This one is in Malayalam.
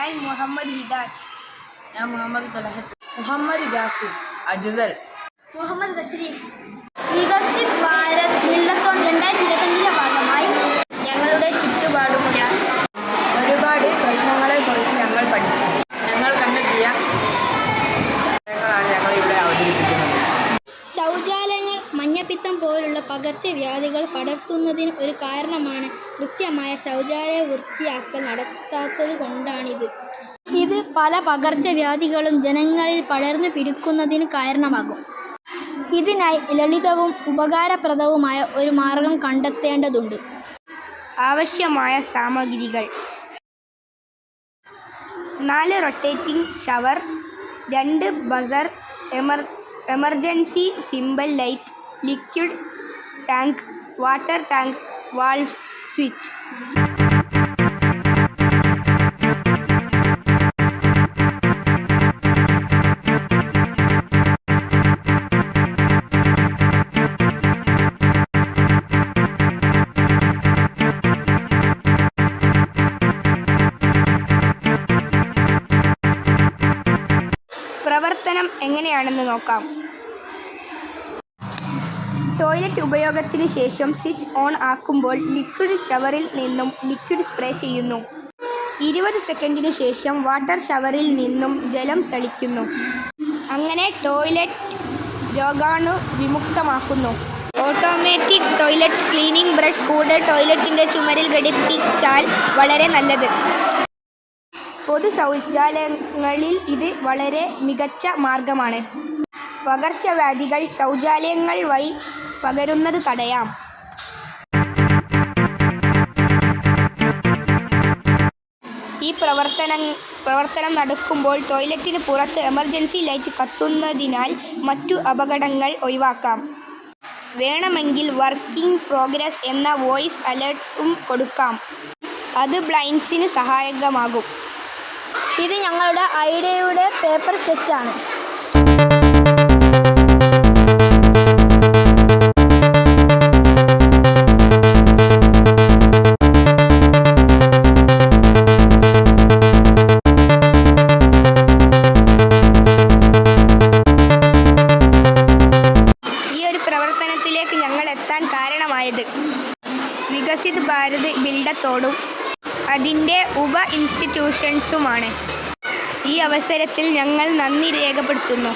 ഞാൻ മുഹമ്മദ് ഹിദാൻ. ഞാൻ മുഹമ്മദ് തൊലഹത്ത്. മുഹമ്മദ് ജാസിം. അജുസൽ. മുഹമ്മദ് തസ്രീഫ്. വികസിത് ഭാരത് മില്ലത്തോൺ 2025 ഭാഗമായി ഞങ്ങളുടെ ചുറ്റുപാടുമുള്ള ഒരുപാട് പ്രശ്നങ്ങളെക്കുറിച്ച് ഞങ്ങൾ പഠിച്ചു. ഞങ്ങൾ കണ്ടെത്തിയ കാര്യങ്ങളാണ് ഞങ്ങൾ ഇവിടെ അവതരിപ്പിക്കുന്നത്. ശൗചാലയങ്ങൾ മഞ്ഞപ്പിത്തം പോലുള്ള പകർച്ചവ്യാധികൾ പടർത്തുന്നതിന് ഒരു കാരണമാണ്. കൃത്യമായ ശൗചാലയ വൃത്തിയാക്കൽ നടത്താത്തത് കൊണ്ടാണിത്. ഇത് പല പകർച്ചവ്യാധികളും ജനങ്ങളിൽ പടർന്നു പിടിക്കുന്നതിന് കാരണമാകും. ഇതിനായി ലളിതവും ഉപകാരപ്രദവുമായ ഒരു മാർഗം കണ്ടെത്തേണ്ടതുണ്ട്. ആവശ്യമായ സാമഗ്രികൾ: 4 rotating shower, 2 buzzer, emergency simple light, liquid tank, water tank, valves, switch. പ്രവർത്തനം എങ്ങനെയാണെന്ന് നോക്കാം. ടോയ്ലറ്റ് ഉപയോഗത്തിന് ശേഷം സ്വിച്ച് ഓൺ ആക്കുമ്പോൾ ലിക്വിഡ് ഷവറിൽ നിന്നും ലിക്വിഡ് സ്പ്രേ ചെയ്യുന്നു. 20 സെക്കൻഡിന് ശേഷം വാട്ടർ ഷവറിൽ നിന്നും ജലം തളിക്കുന്നു. അങ്ങനെ ടോയ്ലറ്റ് രോഗാണു വിമുക്തമാക്കുന്നു. ഓട്ടോമാറ്റിക് ടോയ്ലറ്റ് ക്ലീനിംഗ് ബ്രഷ് കൂടെ ടോയ്ലറ്റിൻ്റെ ചുമരിൽ ഘടിപ്പിച്ചാൽ വളരെ നല്ലത്. പൊതു ശൗചാലയങ്ങളിൽ ഇത് വളരെ മികച്ച മാർഗമാണ്. പകർച്ചവ്യാധികൾ ശൗചാലയങ്ങൾ വഴി പകരുന്നത് തടയാം. ഈ പ്രവർത്തനം നടക്കുമ്പോൾ ടോയ്ലറ്റിന് പുറത്ത് എമർജൻസി ലൈറ്റ് കത്തുന്നതിനാൽ മറ്റു അപകടങ്ങൾ ഒഴിവാക്കാം. വേണമെങ്കിൽ വർക്കിംഗ് പ്രോഗ്രസ് എന്ന വോയിസ് അലേർട്ടും കൊടുക്കാം. അത് ബ്ലൈൻഡ്സിന് സഹായകമാകും. ഇത് ഞങ്ങളുടെ ഐഡിയയുടെ പേപ്പർ സ്കെച്ചാണ്. ഈ ഒരു പ്രവർത്തനത്തിലേക്ക് ഞങ്ങൾ എത്താൻ കാരണമായത് വികസിത് ഭാരത് ബിൽഡത്തോടും അതിൻ്റെ ഉപ ഇൻസ്റ്റിറ്റ്യൂഷൻസുമാണ്. ഈ അവസരത്തിൽ ഞങ്ങൾ നന്ദി രേഖപ്പെടുത്തുന്നു.